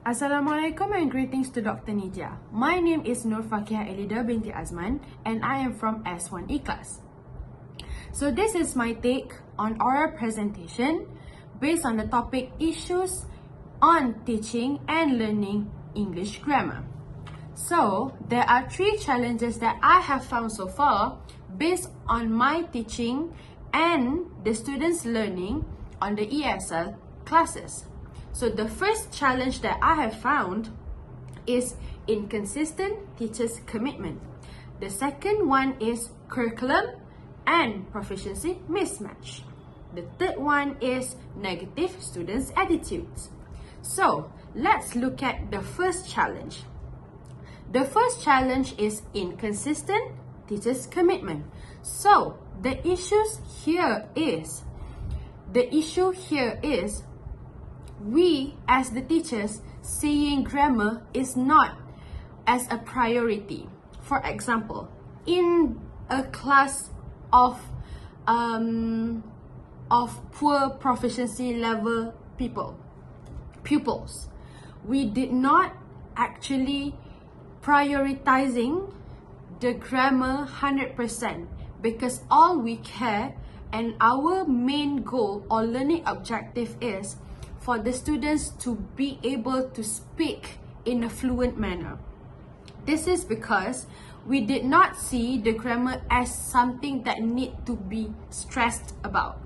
Assalamualaikum and greetings to Dr. Nidja. My name is Faqihah Elida Binti Azman and I am from S1E class. So this is my take on oral presentation based on the topic issues on teaching and learning English grammar. So there are 3 challenges that I have found so far based on my teaching and the students' learning on the ESL classes. So the first challenge that I have found is inconsistent teachers' commitment. The second one is curriculum and proficiency mismatch. The third one is negative students' attitudes. So let's look at the first challenge. The first challenge is inconsistent teachers' commitment. So the issue here is we as the teachers seeing grammar is not as a priority. For example, in a class of poor proficiency level pupils, we did not actually prioritizing the grammar 100% because all we care and our main goal or learning objective is for the students to be able to speak in a fluent manner. This is because we did not see the grammar as something that need to be stressed about.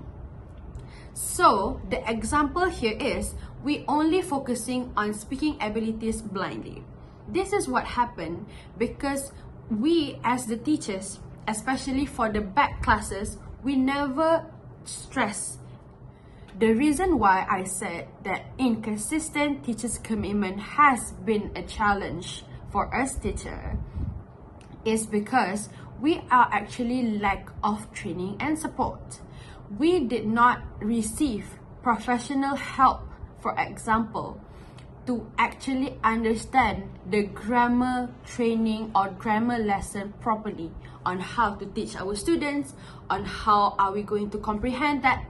So the example here is we only focusing on speaking abilities blindly. This is what happened because we as the teachers, especially for the back classes, we never stress. The reason why I said that inconsistent teachers' commitment has been a challenge for us teachers is because we are actually lack of training and support. We did not receive professional help, for example, to actually understand the grammar training or grammar lesson properly on how to teach our students, on how are we going to comprehend that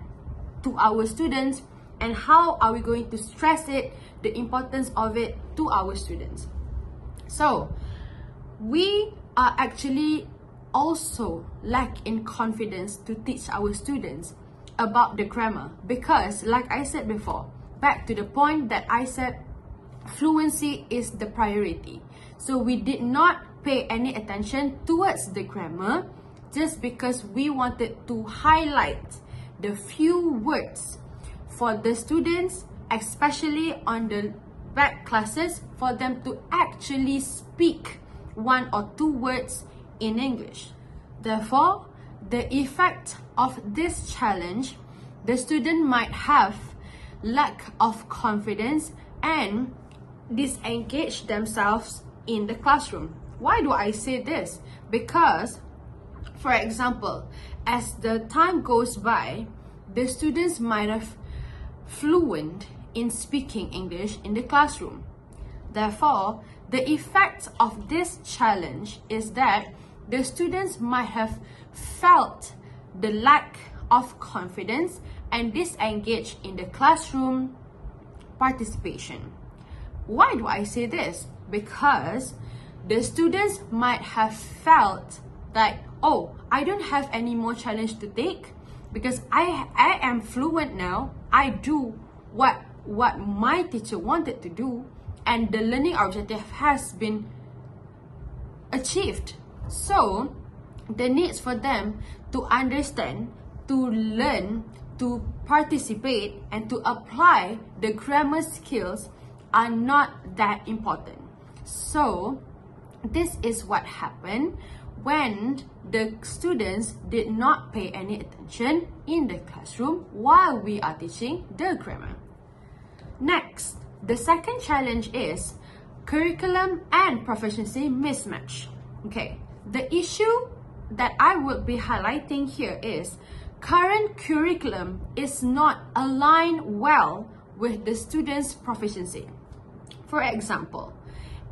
to our students, and how are we going to stress it, the importance of it to our students. So we are actually also lack in confidence to teach our students about the grammar because, like I said before, back to the point that I said, fluency is the priority. So we did not pay any attention towards the grammar just because we wanted to highlight the few words for the students, especially on the back classes, for them to actually speak 1 or 2 words in English. Therefore, the effect of this challenge, the student might have lack of confidence and disengage themselves in the classroom. Why do I say this? Because, for example, as the time goes by, the students might have fluent in speaking English in the classroom. Therefore, the effect of this challenge is that the students might have felt the lack of confidence and disengage in the classroom participation. Why do I say this? Because the students might have felt that, oh, I don't have any more challenge to take because I am fluent now. I do what my teacher wanted to do and the learning objective has been achieved. So the needs for them to understand, to learn, to participate and to apply the grammar skills are not that important. So this is what happened when the students did not pay any attention in the classroom while we are teaching the grammar. Next, the second challenge is curriculum and proficiency mismatch. Okay, the issue that I would be highlighting here is current curriculum is not aligned well with the students' proficiency. For example,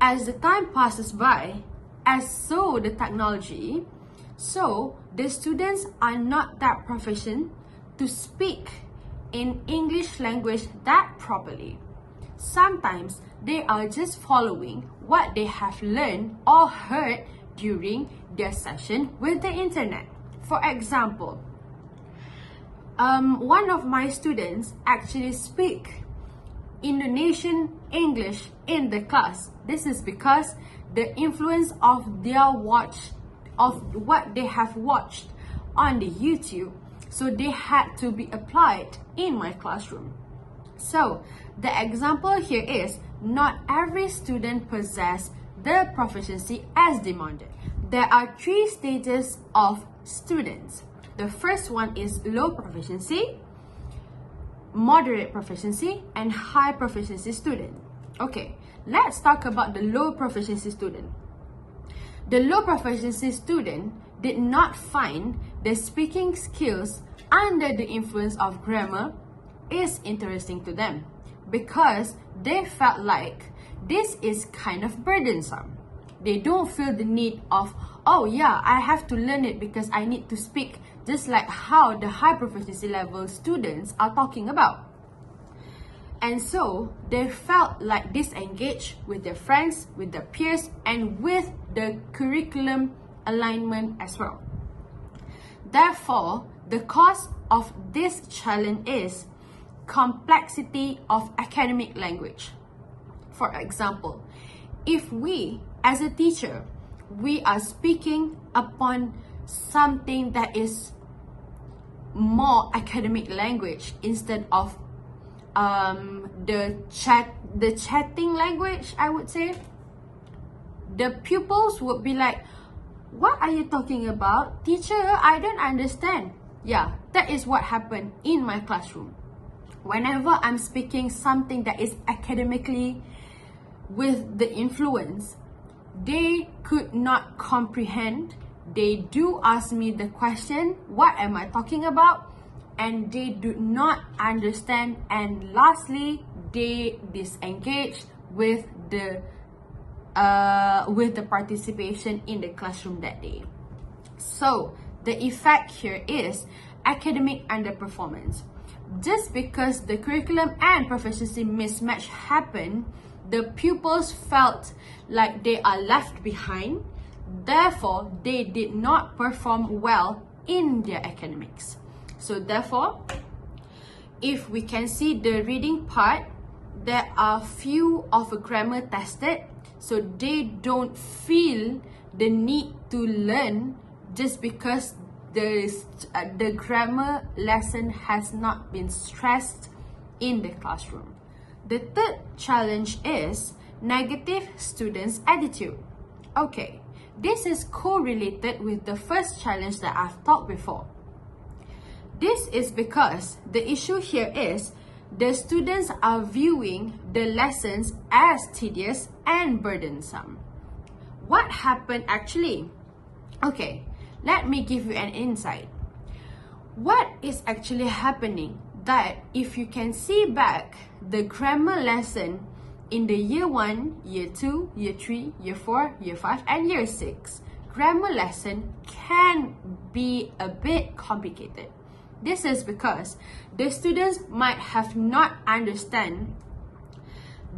as the time passes by, as so the technology, so the students are not that proficient to speak in English language that properly. Sometimes they are just following what they have learned or heard during their session with the internet. For example, one of my students actually speak Indonesian English in the class. This is because the influence of what they have watched on the YouTube, so they had to be applied in my classroom. So the example here is not every student possess the proficiency as demanded. There are 3 stages of students. The first one is low proficiency, moderate proficiency, and high proficiency student. Okay, let's talk about the low proficiency student. The low proficiency student did not find the speaking skills under the influence of grammar is interesting to them because they felt like this is kind of burdensome. They don't feel the need of, oh yeah, I have to learn it because I need to speak, just like how the high proficiency level students are talking about. And so they felt like disengaged with their friends, with their peers, and with the curriculum alignment as well. Therefore, the cause of this challenge is complexity of academic language. For example, if we as a teacher, we are speaking upon something that is more academic language instead of the chatting language, I would say, the pupils would be like, what are you talking about? Teacher, I don't understand. Yeah, that is what happened in my classroom. Whenever I'm speaking something that is academically with the influence, they could not comprehend. They do ask me the question, what am I talking about? And they do not understand. And lastly, they disengage with the participation in the classroom that day. So the effect here is academic underperformance. Just because the curriculum and proficiency mismatch happened, the pupils felt like they are left behind. Therefore, they did not perform well in their academics. So therefore, if we can see the reading part, there are few of a grammar tested, so they don't feel the need to learn just because the grammar lesson has not been stressed in the classroom. The third challenge is negative students' attitude. Okay, this is correlated with the first challenge that I've talked before. This is because the issue here is the students are viewing the lessons as tedious and burdensome. What happened actually? Okay, let me give you an insight. What is actually happening that if you can see back the grammar lesson in the year 1, year 2, year 3, year 4, year 5, and year 6, grammar lesson can be a bit complicated. This is because the students might have not understand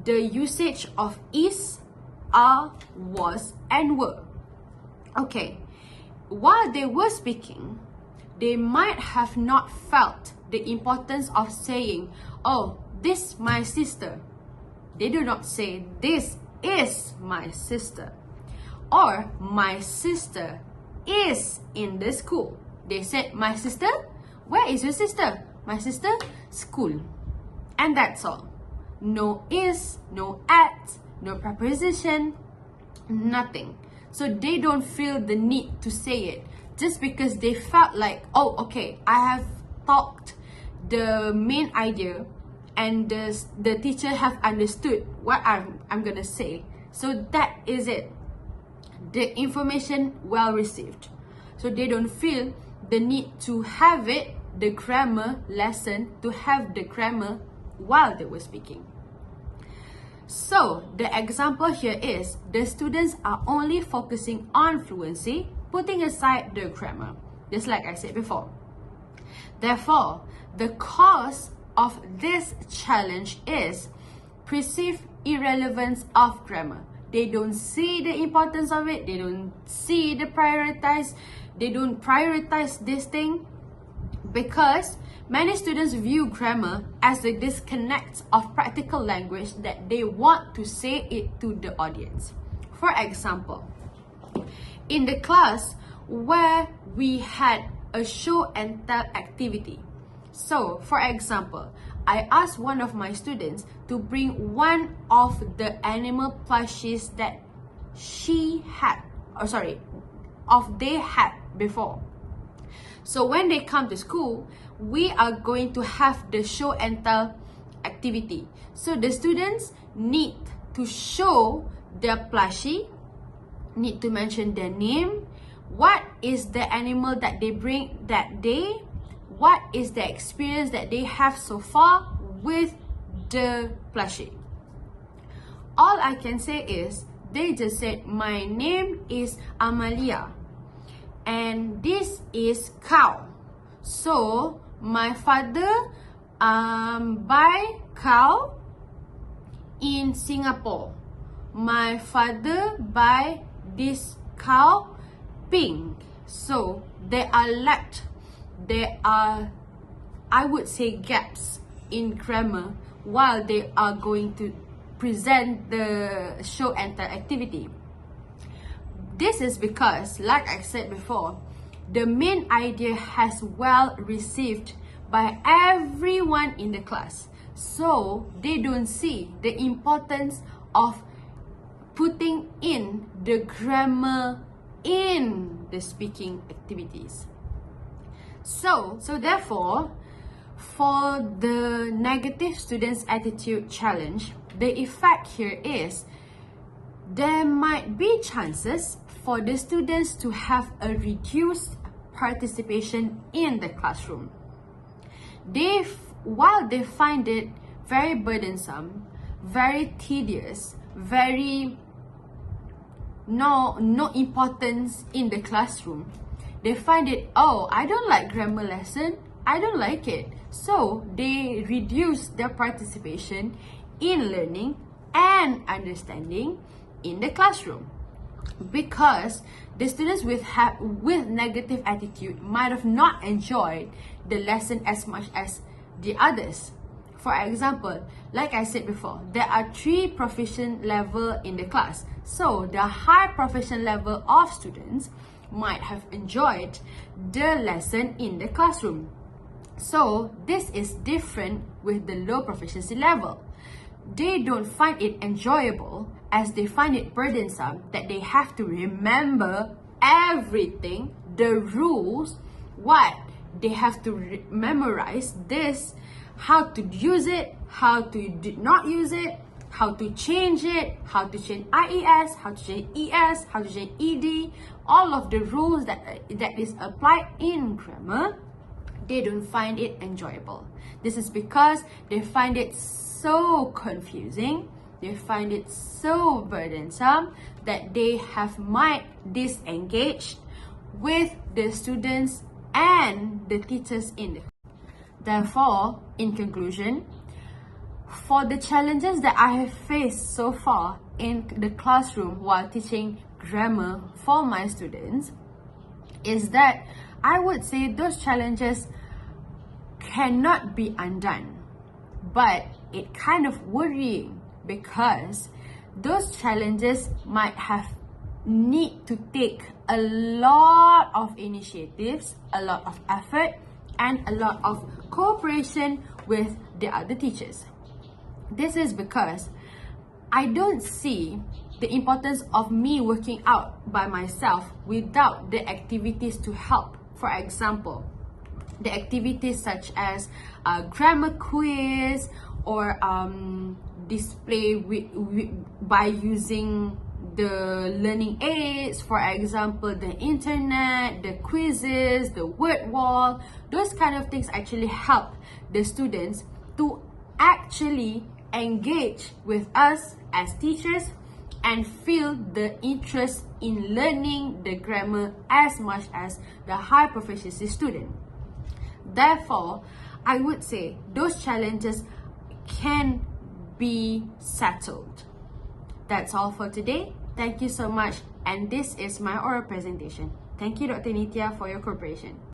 the usage of is, are, was, and were. Okay, while they were speaking, they might have not felt the importance of saying, oh, this my sister. They do not say, this is my sister. Or, my sister is in the school. They said, my sister? Where is your sister? My sister? School. And that's all. No is, no at, no preposition, nothing. So they don't feel the need to say it just because they felt like, oh, okay, I have talked the main idea and the teacher have understood what I'm gonna say. So that is it. The information well received. So they don't feel the need to have it, the grammar lesson, to have the grammar while they were speaking. So the example here is the students are only focusing on fluency, putting aside the grammar, just like I said before. Therefore, the cause of this challenge is perceive irrelevance of grammar. They don't see the importance of it. They don't see the they don't prioritize this thing, because many students view grammar as a disconnect of practical language that they want to say it to the audience. For example, in the class where we had a show and tell activity. So, for example, I asked one of my students to bring one of the animal plushies that they had before. So when they come to school, we are going to have the show and tell activity. So the students need to show their plushie, need to mention their name, what is the animal that they bring that day, what is the experience that they have so far with the plushie. All I can say is, they just said, my name is Amalia and this is cow. So my father buy cow in Singapore. My father buy this cow pink. So there are, I would say, gaps in grammar while they are going to present the show and tell activity. This is because, like I said before, the main idea has well received by everyone in the class. So they don't see the importance of putting in the grammar in the speaking activities. So therefore, for the negative students attitude challenge, the effect here is there might be chances for the students to have a reduced participation in the classroom. While they find it very burdensome, very tedious, very no importance in the classroom, they find it, oh, I don't like grammar lesson, I don't like it. So they reduce their participation in learning and understanding in the classroom, because the students with negative attitude might have not enjoyed the lesson as much as the others. For example, like I said before, there are 3 proficient level in the class. So the high proficient level of students might have enjoyed the lesson in the classroom. So this is different with the low proficiency level. They don't find it enjoyable, as they find it burdensome that they have to remember everything, the rules, what they have to memorize this, how to use it, how to not use it, how to change it, how to change IES, how to change ES, how to change ED, all of the rules that is applied in grammar. They don't find it enjoyable. This is because they find it so confusing, they find it so burdensome that they might disengage with the students and the teachers in the. Therefore, in conclusion, for the challenges that I have faced so far in the classroom while teaching grammar for my students, is that I would say those challenges cannot be undone. But it kind of worrying, because those challenges might need to take a lot of initiatives, a lot of effort, and a lot of cooperation with the other teachers. This is because I don't see the importance of me working out by myself without the activities to help. For example, the activities such as grammar quiz or display by using the learning aids, for example, the internet, the quizzes, the word wall. Those kind of things actually help the students to actually engage with us as teachers and feel the interest in learning the grammar as much as the high proficiency student. Therefore, I would say those challenges can be settled. That's all for today. Thank you so much, and this is my oral presentation. Thank you, Dr. Nitya, for your cooperation.